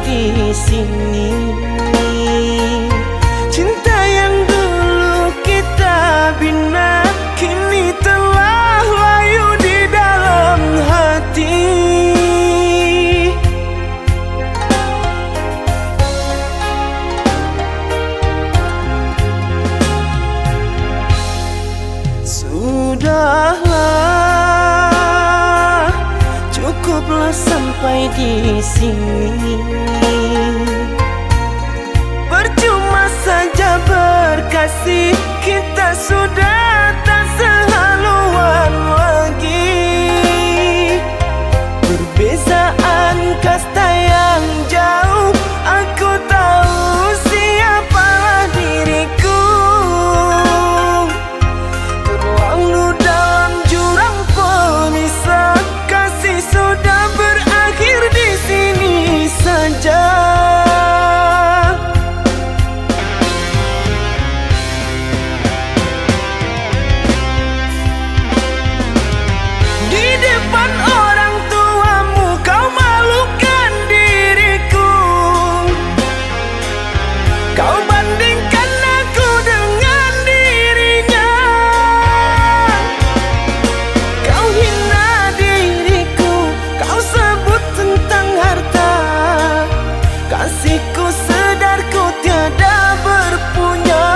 di sini. Cinta yang dulu kita bina kini telah layu di dalam hati. Sudahlah, cukuplah sampai di sini. Percuma saja berkasih, kita sudah tak sehaluan lagi. Perbezaan kasta yang jauh, aku tahu siapalah diriku. Terlalu dalam jurang pemisah, kasih sudah berakhir di sini saja. Di depan orang tuamu kau malukan diriku. Kau bandingkan aku dengan dirinya. Kau hina diriku, kau sebut tentang harta. Kasihku sedarku tiada berpunya.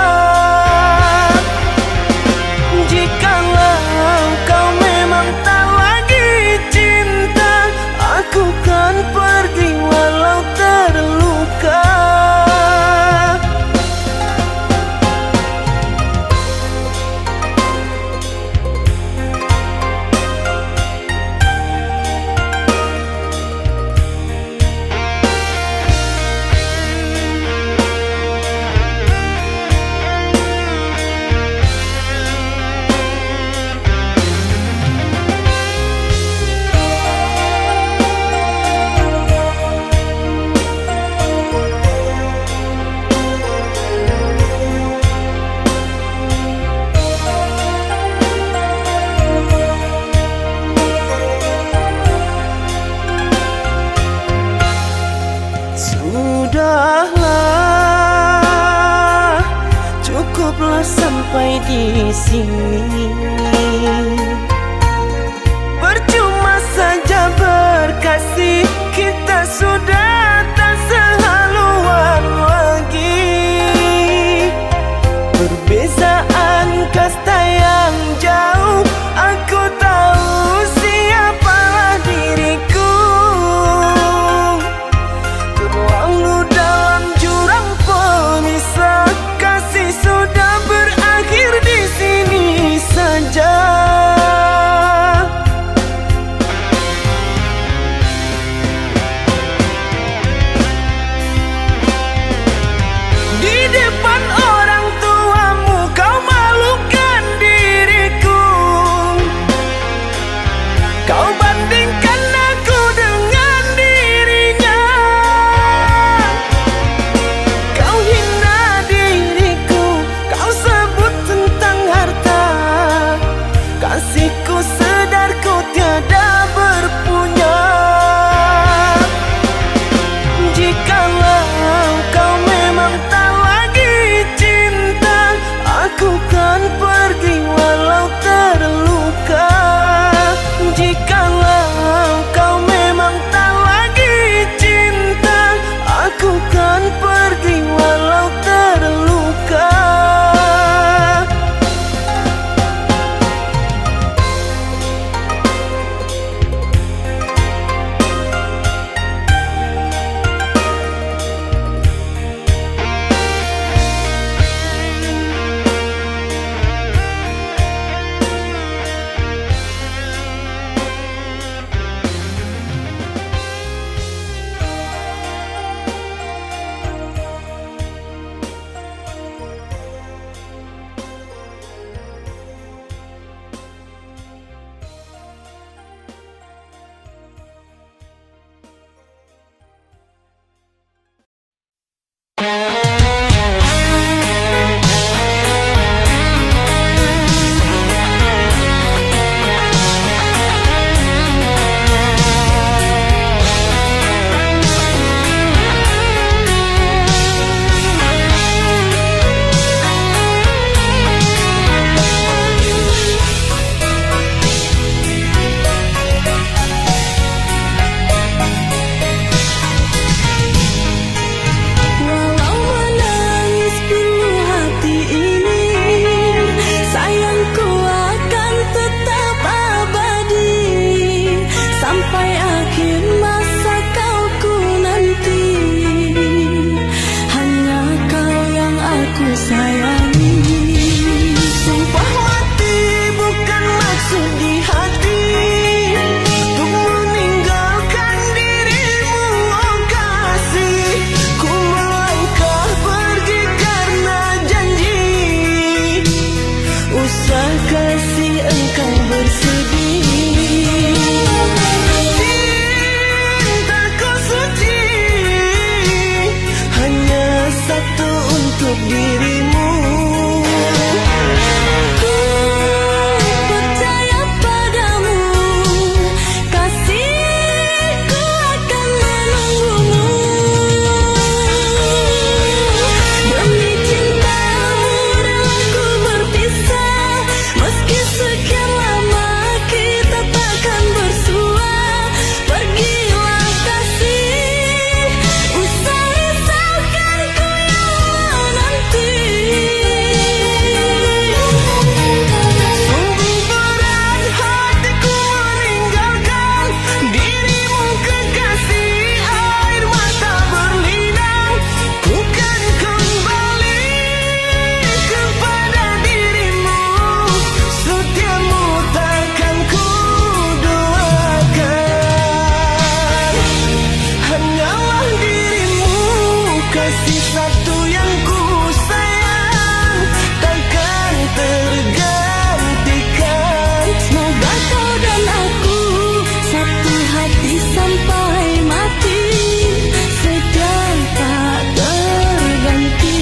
Jikalau kau memang tak lagi cinta, aku kan pergi walau terluka. Sudahlah, cukuplah sampai di sini. Percuma saja berkasih, kita sudah tak sehaluan lagi. Perbezaan kasta yang jauh, aku tahu siapalah diriku. Terlalu dalam jurang pemisah, kasih sudah berakhir di sini saja. sayangi. Sumpah mati bukan maksud di hati untuk meninggalkan dirimu, oh kasih. Ku melangkah pergi karena janji, usah kasih engkau bersedih. Cintaku suci hanya satu untuk dirimu. Ku percaya padamu, kasihku akan menunggumu. Demi cintamu rela ku berpisah, meski sekian lama kita takkan bersua. Pergilah kasih, usah risaukan ku yang menanti. Sungguh berat hatiku meninggalkan dirimu kekasih, air mata berlinang. Ku kan kembali kepada dirimu, setiamu takkan ku duakan. Hanyalah dirimu, kasih satu yang ku sayang, takkan tergantikan. Semoga kau dan aku satu hati sampai mati, setia tak terganti.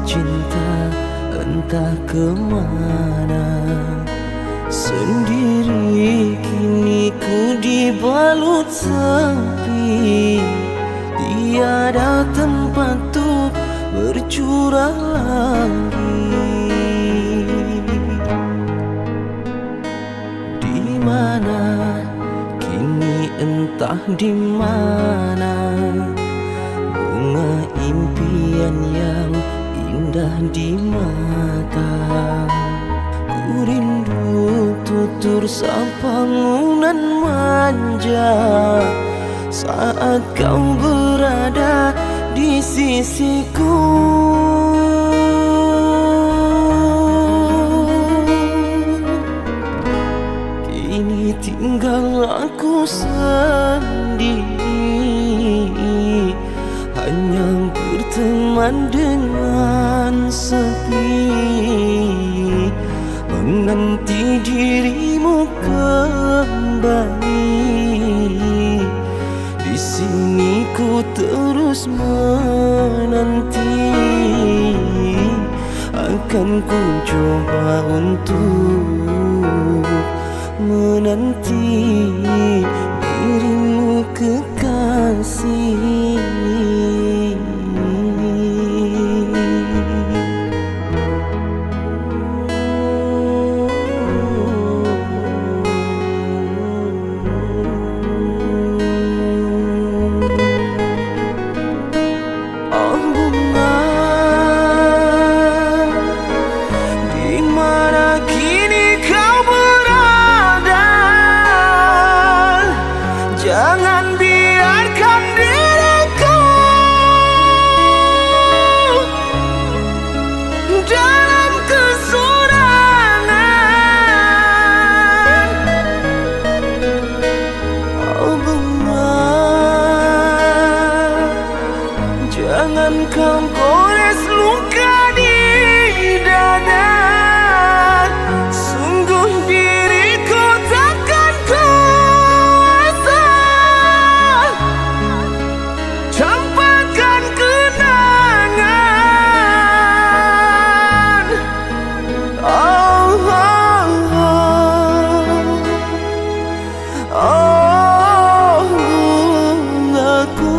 cinta entah kemana. Sendiri kini ku dibalut sepi, tiada tempat untuk bercurah lagi. Di mana kini entah di mana bunga impian yang indah di mata. Ku rindu tutur sapa ngunan manja saat kau berada di sisiku. Kini tinggal aku sendiri, hanya berteman dengan sepi, menanti dirimu kembali. Di sini ku terus menanti, akan ku coba untuk menanti dirimu kekasih. Jangan biarkan diriku dalam kesurangan. Oh bunga, jangan kau gores luka di dada. Sungguh diriku takkan kuasa campakkan kenangan. Oh, oh, oh, oh, bungaku.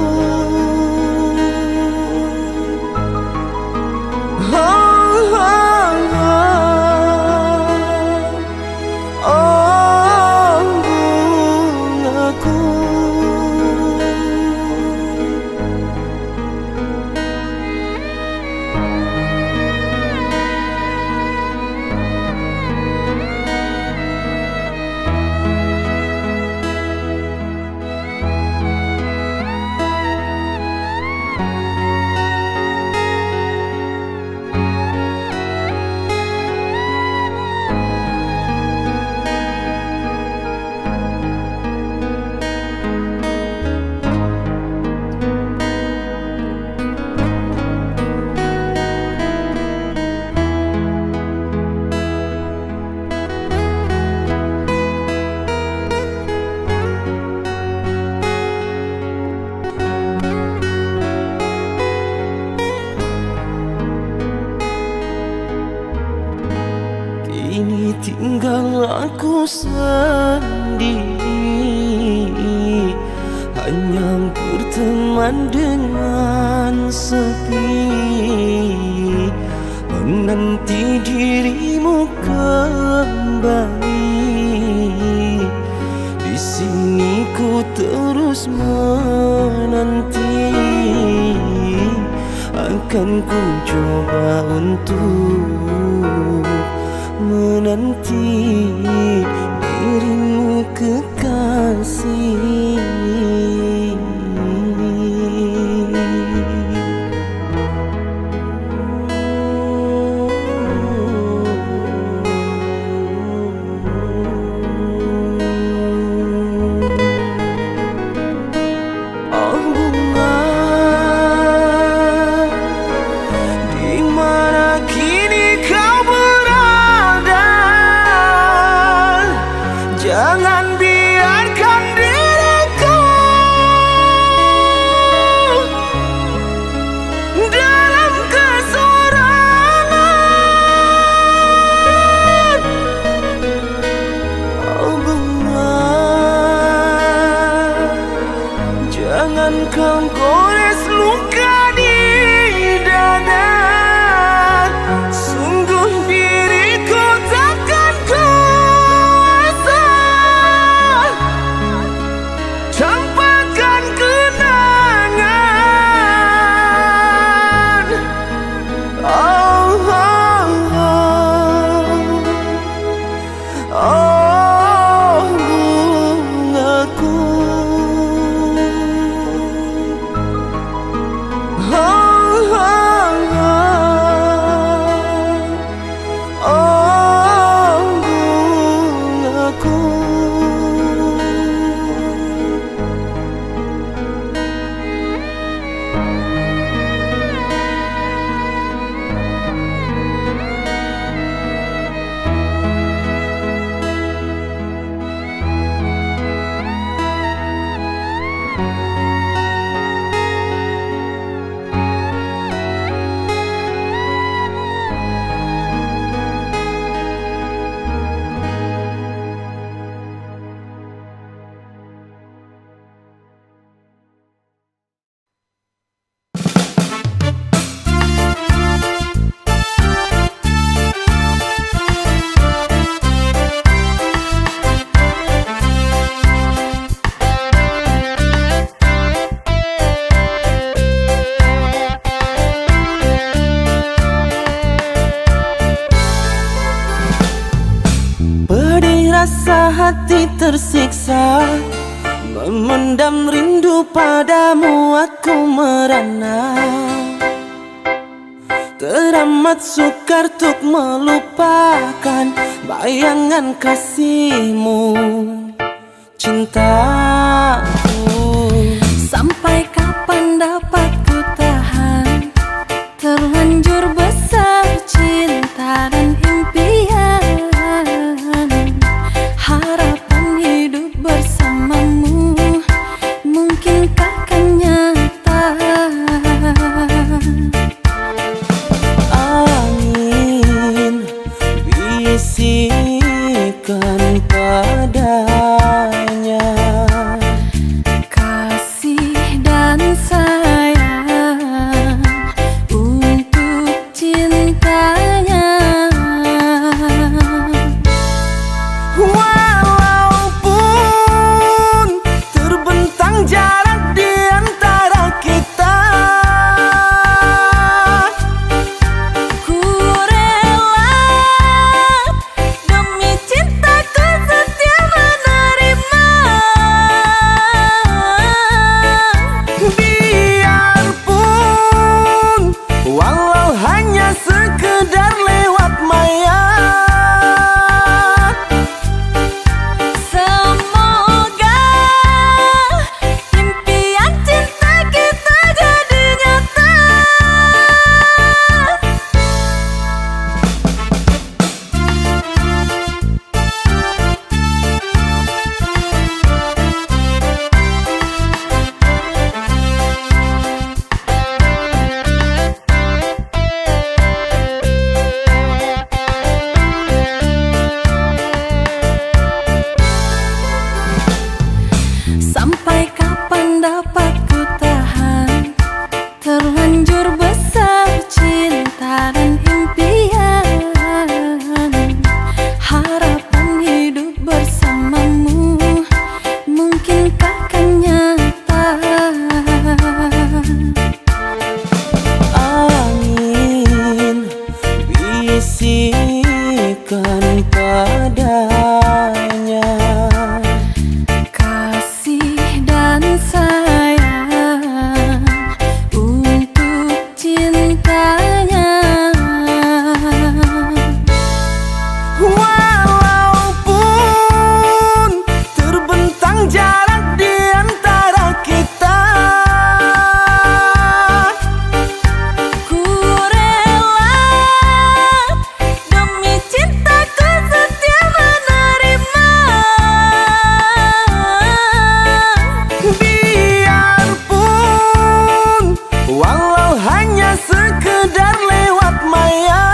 Oh, oh, oh, oh, bungaku. Kini tinggal aku sendiri, hanya berteman dengan sepi, menanti dirimu kembali. Di sini ku terus menanti, akan ku coba untuk menanti dirimu kekasih. Oh bunga, di mana kini kau berada. Jangan biarkan diriku hati tersiksa, memendam rindu padamu aku merana. Teramat sukar untuk melupakan bayangan kasihmu, cintaku. Sampai kapan dapat ku tahan, terlanjur besar cinta dan impian, harapan hidup bersamamu mungkinkah kan nyata. Angin bisikan padanya, Kasih dan sayang untuk cintanya. walaupun terbentang jarak di antara kita. Ku rela demi cintaku setia menerima. Biarpun walau hanya sekedar lewat maya, Semoga impian cinta kita jadi nyata. Sampai kapan dapat ku tahan, terlanjur besar cinta dan impian, harapan hidup bersamamu mungkinkah kan nyata. angin bisikan padanya, Kasih dan sayang untuk cintanya. walaupun terbentang jarak di antara kita. Ku rela demi cintaku setia menerima. Biarpun walau hanya sekedar lewat maya,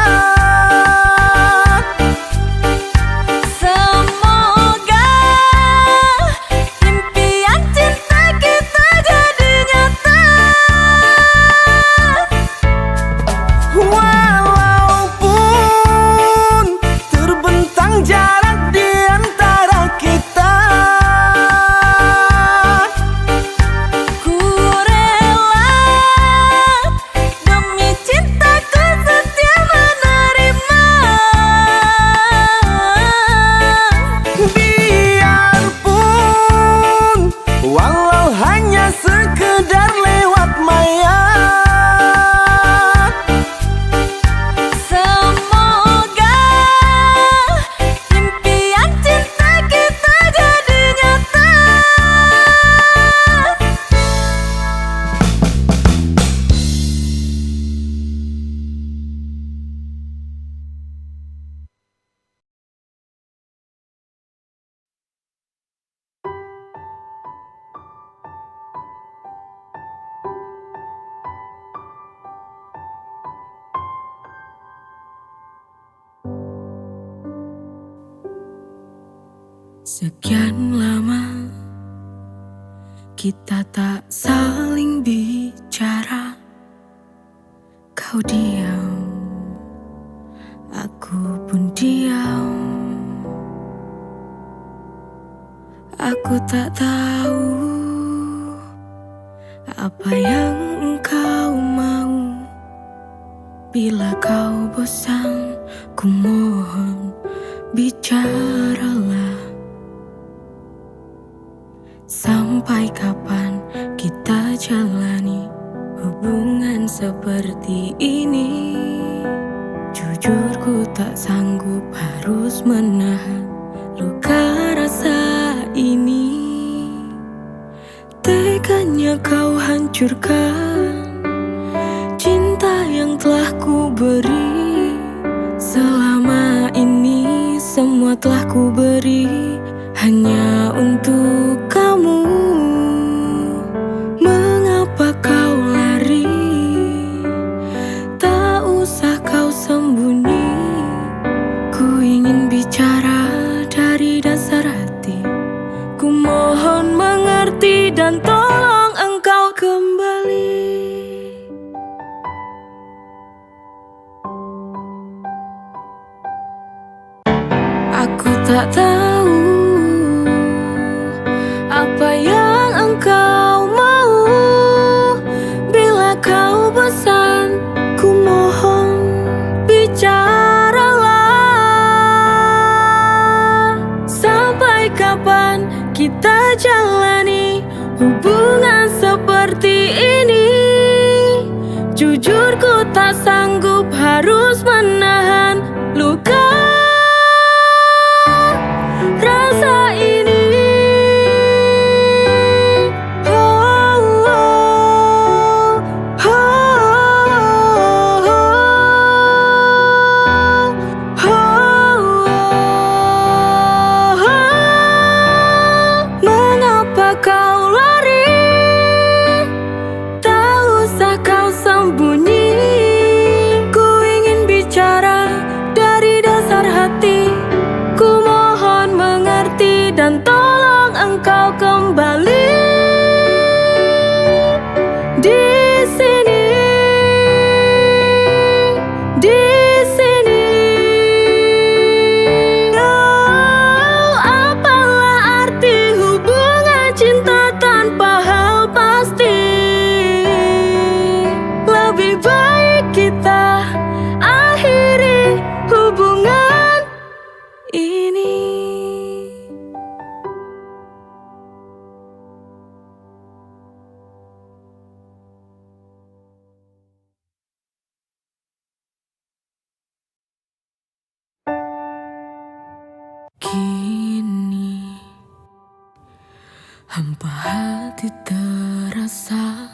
Semoga impian cinta kita jadi nyata. walaupun terbentang jarak di antara kita. Ku rela demi cintaku setia menerima. Biarpun walau hanya sekedar lewat maya, Semoga impian cinta kita jadi nyata. Sekian lama kita tak saling bicara. Kau diam, aku pun diam. Aku tak tahu apa yang engkau mau. Bila kau bosan, ku mohon bicaralah. Sampai kapan kita jalani hubungan seperti ini? Jujur ku tak sanggup harus menahan luka rasa ini. Teganya kau hancurkan cinta yang telah ku beri. Selama ini semua telah ku beri hanya untuk kamu. Mengapa kau lari? Tak usah kau sembunyi. Ku ingin bicara dari dasar hati. Ku mohon mengerti dan tolong engkau kembali. Aku tak tahu apa yang engkau mau. Bila kau bosan, ku mohon bicaralah. Sampai kapan kita jalani hubungan seperti ini? Jujur ku tak sanggup harus menahan luka rasa ini. Mengapa kau lari? Tak usah kau sembunyi. Ku ingin bicara dari dasar hati. Ku mohon mengerti dan tolong engkau kembali. Di sini, di sini. Oh, apalah arti hubungan cinta tanpa hal pasti? Lebih baik kita akhiri hubungan ini. Kini hampa hati terasa.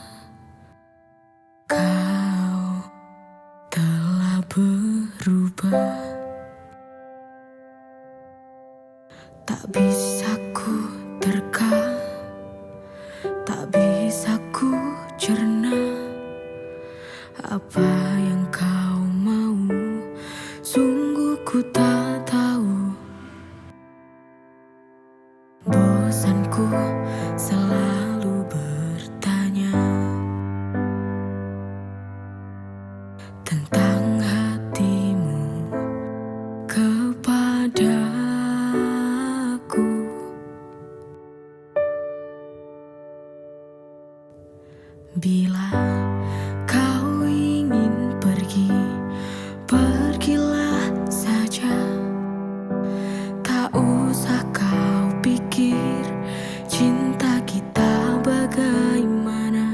Kau telah berubah. Tak bisa ku terka, tak bisa ku cerna. Apa yang kau mau, sungguh ku tak tahu. Bosanku selalu bertanya tentang hatimu kepadaku. Bila kau ingin pergi, pergilah saja. Tak usah kau pikir cinta kita bagaimana.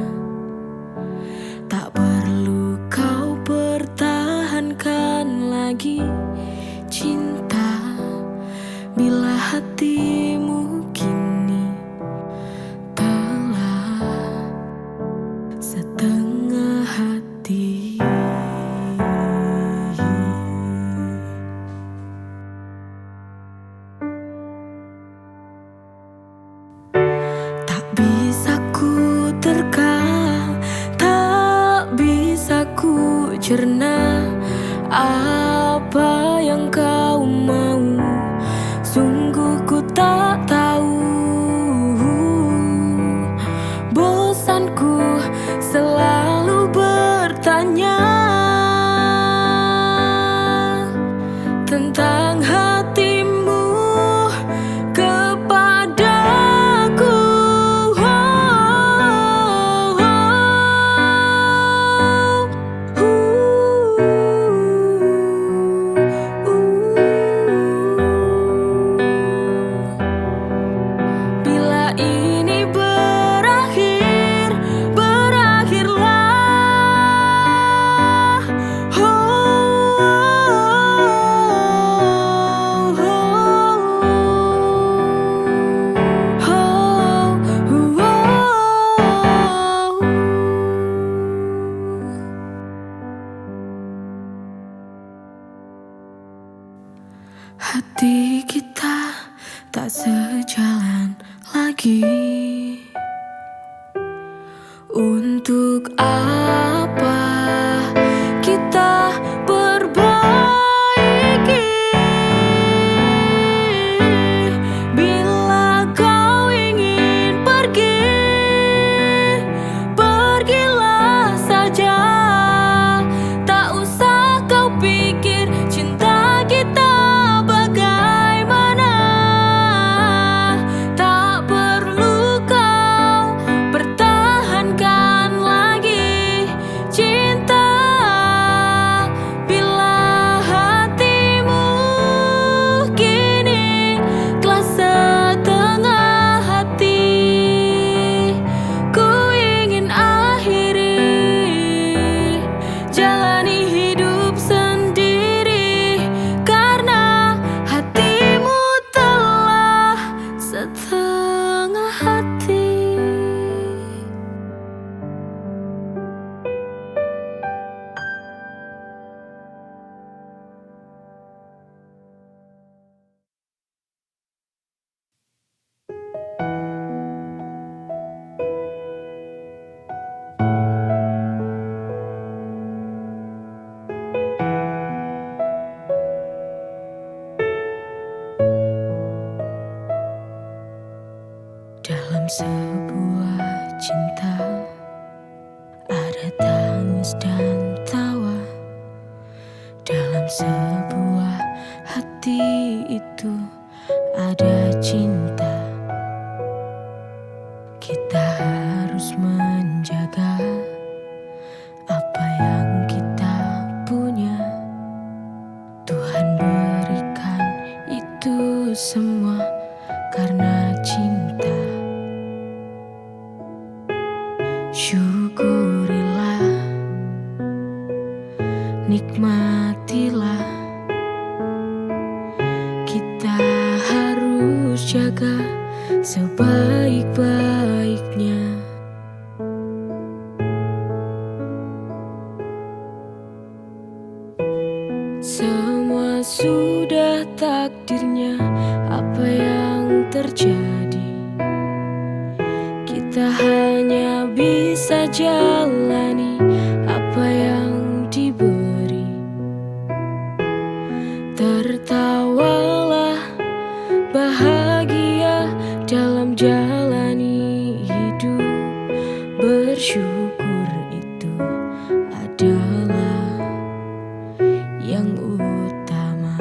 Tak perlu kau pertahankan lagi cinta. Bila hatimu kini telah setengah hati. Tak bisa ku terka, tak bisa ku cerna. Apa yang kau mau, sungguh ku tak tahu. Bosanku selalu bertanya tentang hatimu kepadaku. Hati kita tak sejalan lagi. Untuk apa kita perbaiki? Bila kau ingin pergi, pergilah saja. Tak usah kau pikir cinta kita bagaimana. Tak perlu kau pertahankan lagi cinta. Bila hatimu kini telah setengah hati, ku ingin akhiri jalani hidup sendiri, karena hatimu telah setengah hati. Dalam sebuah cinta ada tangis dan tawa. Dalam sebuah hati itu ada cinta. Kita harus menjaga apa yang kita punya. Tuhan berikan itu semua karena cinta. Syukurilah, nikmatilah. Kita harus jaga sebaik-baiknya. Semua sudah takdirnya, apa yang terjadi kita hanya bisa jalani apa yang diberi. Tertawalah, bahagia dalam jalani hidup. Bersyukur itu adalah yang utama.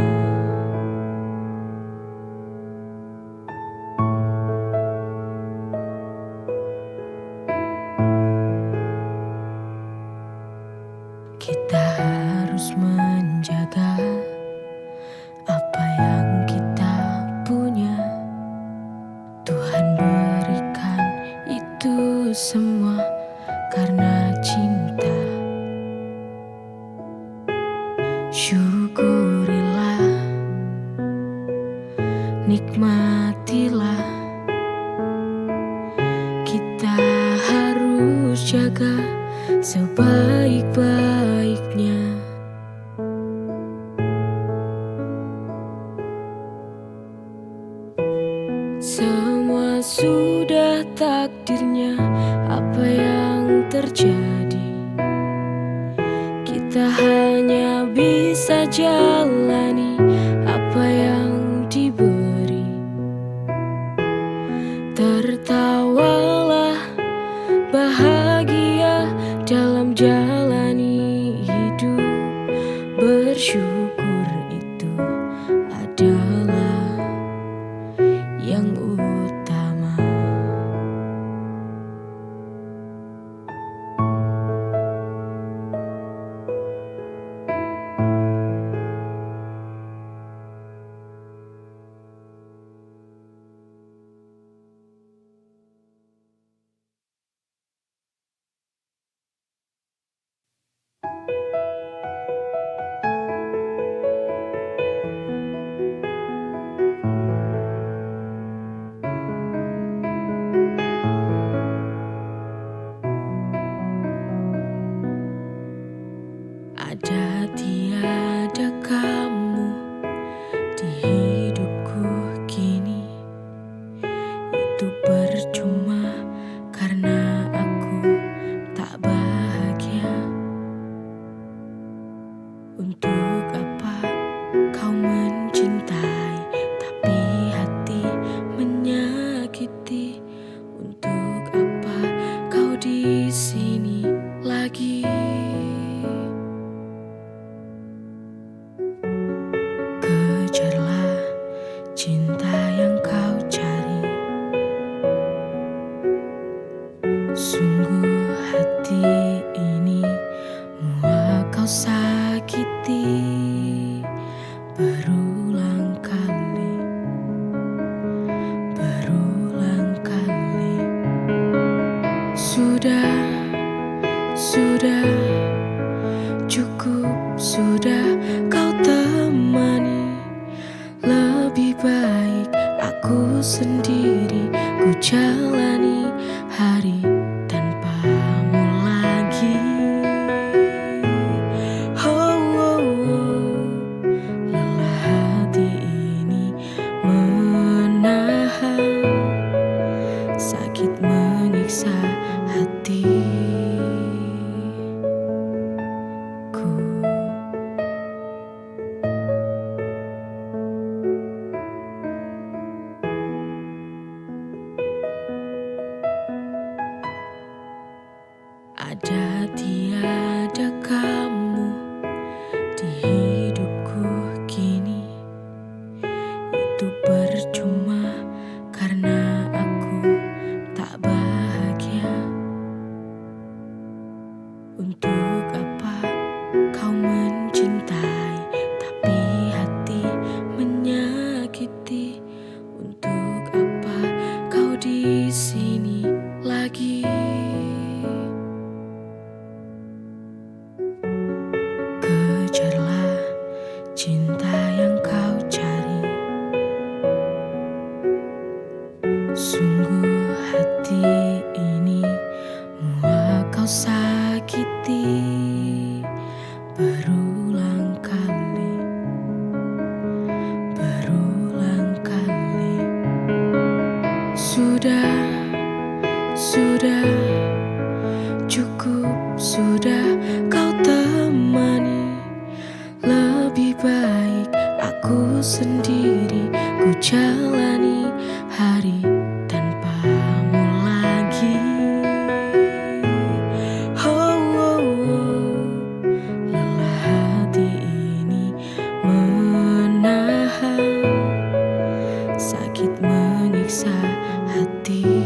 Kita harus menjaga apa yang kita punya. Tuhan berikan itu semua karena cinta. Syukurilah, nikmatilah. Kita harus jaga sebaik-baiknya. Semua sudah takdirnya, apa yang terjadi kita hanya bisa jalani apa yang diberi. Tertawalah, bahagia dalam jalani hidup. Bersyukur itu adalah yang utama. Untuk apa kau mencintai tapi hati menyakiti? Untuk apa kau di sini lagi? Kejarlah cinta yang kau cari. Sungguh hati ini muak kau sakiti berulang kali, berulang kali. Sudah, cukup sudah kau temani. Lebih baik aku sendiri, ku jalani hari tanpamu lagi. Lelah hati ini menahan, sakit menyiksa hatiku. Ada tiada kamu di hidupku kini, itu percuma karena aku tak bahagia. Untuk apa kau mencintai tapi hati menyakiti? Untuk apa kau di sini lagi? Kejarlah cinta yang kau cari. Sungguh hati ini muak kau sakiti berulang kali, berulang kali. Sudah, cukup sudah kau temani. Lebih baik aku sendiri, ku jalani hari tanpamu lagi. Lelah hati ini menahan, sakit menyiksa hatiku.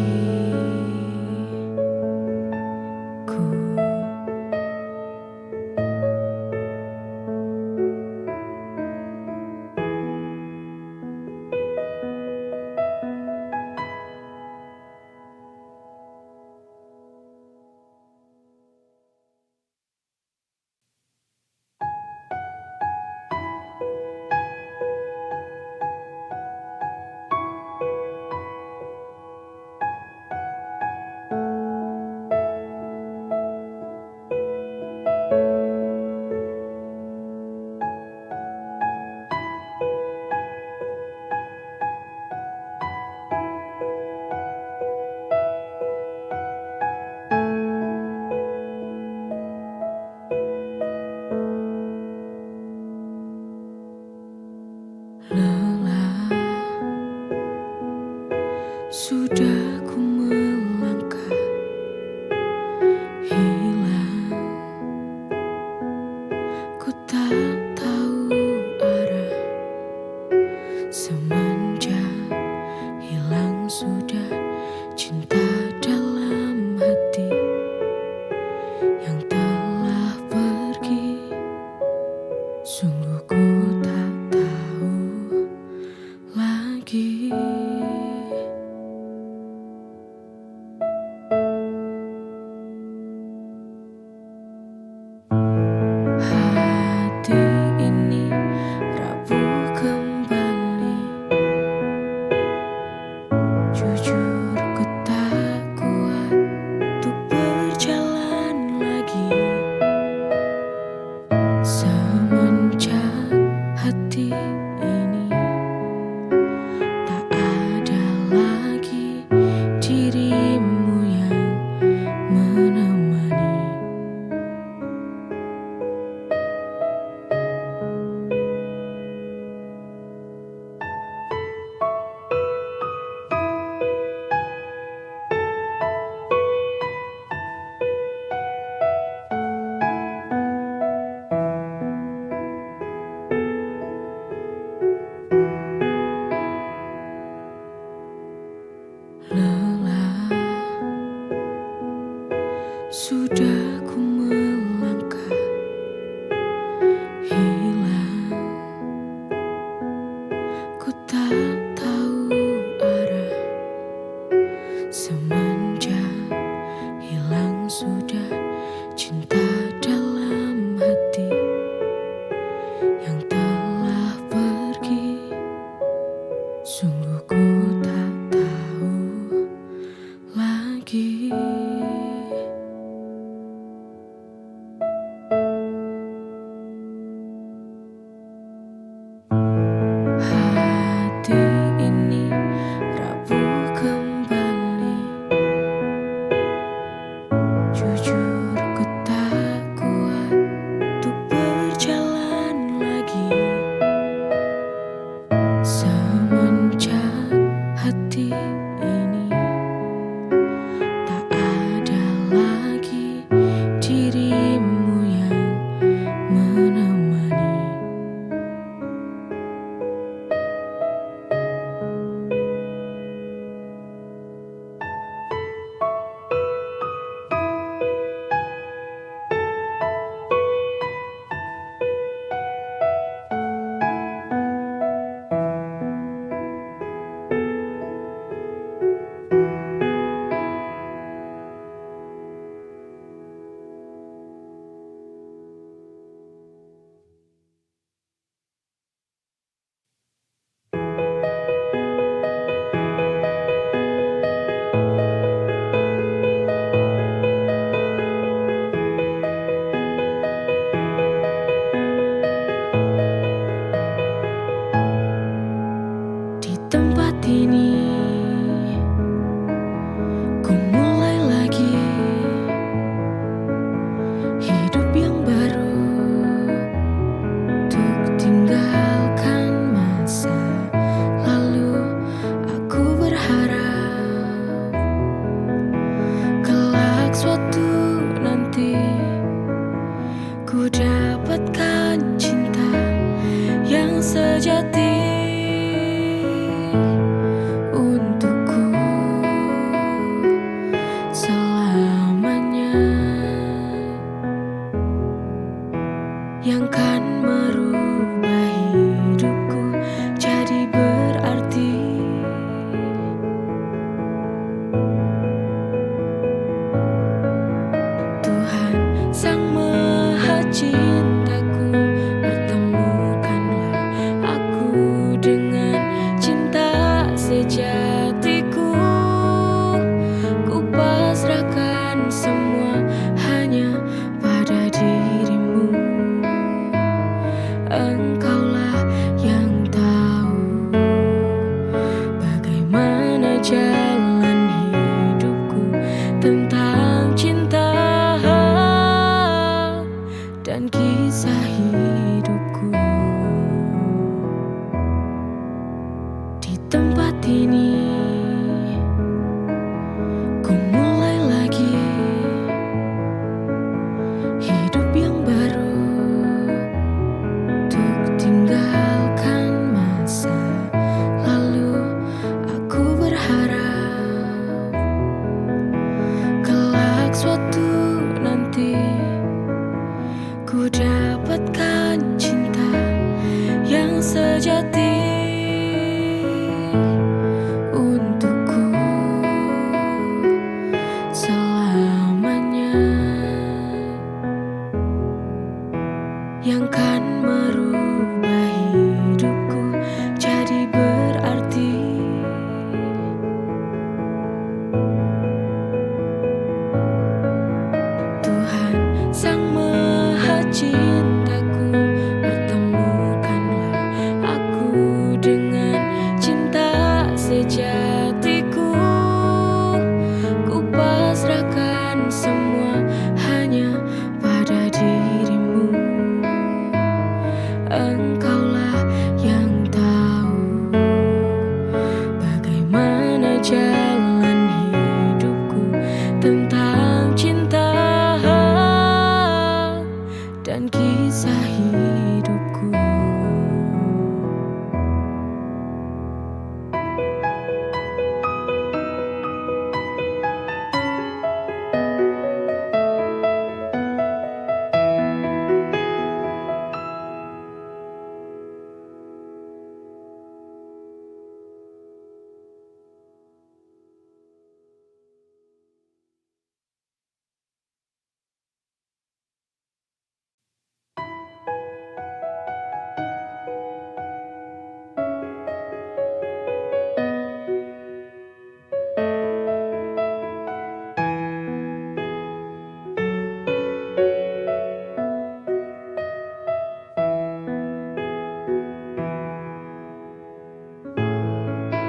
yang telah pergi. Sungguh ku tak tahu lagi. Hati ini rapuh kembali. Jujur ku tak kuat untuk berjalan lagi. Semenjak hati ini tak ada lagi dirimu yang menemani. Di tempat ini ku mulai lagi hidup yang baru, untuk tinggalkan masa lalu. Aku berharap kelak suatu nanti ku dapatkan cinta yang sejati untukku selamanya, yang kan merubah hidupku jadi berarti. Tuhan Sang Maha Cintaku, pertemukanlah aku dengan cinta sejatiku. Ku pasrahkan semua hanya pada dirimu. Engkaulah yang tahu bagaimana jalan hidupku tentang cinta dan kisah hidupku. Di tempat ini ku mulai lagi hidup yang baru, untuk tinggalkan masa lalu. Aku berharap kelak suatu nanti ku dapatkan cinta yang sejati untukku selamanya, yang kan merubah hidupku jadi berarti. Tuhan Sang Maha Cintaku, pertemukanlah aku dengan cinta sejatiku. Ku pasrahkan semua hanya pada dirimu. Engkaulah yang tahu bagaimana jalan hidupku tentang cinta dan kisah hidupku.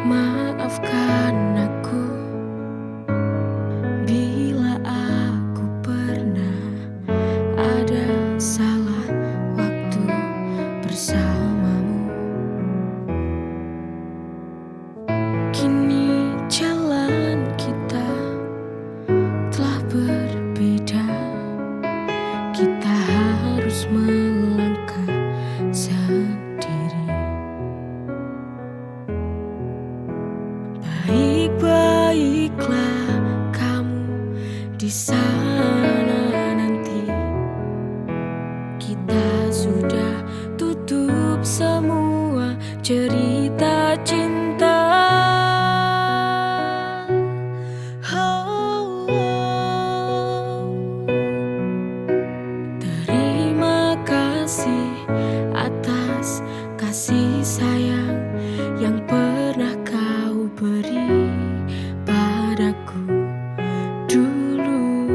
maafkan aku bila aku pernah ada salah waktu bersamamu. Kini jalan kita telah berbeda, kita harus melangkah sendiri. Baik-baiklah kamu di sana nanti. Kita sudah tutup semua cerita cinta. Oh, oh. Terima kasih atas kasih sayang yang pernah kau beri padaku dulu.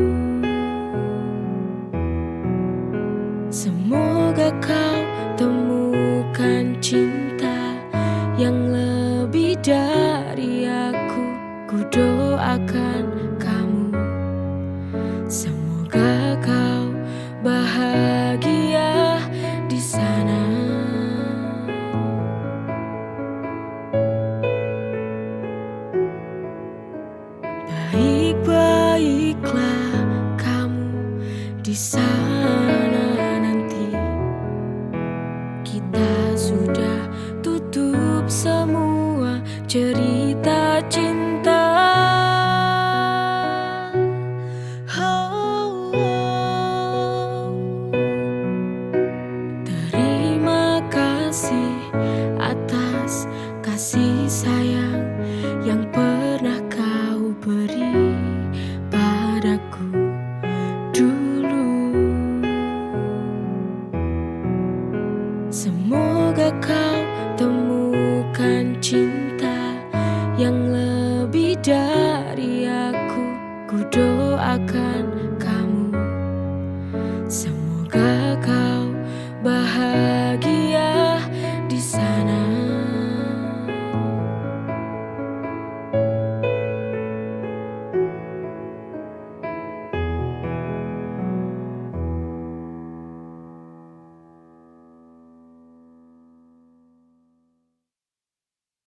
Semoga kau temukan cinta yang lebih dari aku. Ku doakan kamu, semoga kau bahagia di sana. Baik-baiklah kamu di sana nanti. Kita sudah tutup semua cerita cinta. Oh, oh. Terima kasih atas kasih sayang yang pernah kau beri padaku dulu. Semoga kau temukan cinta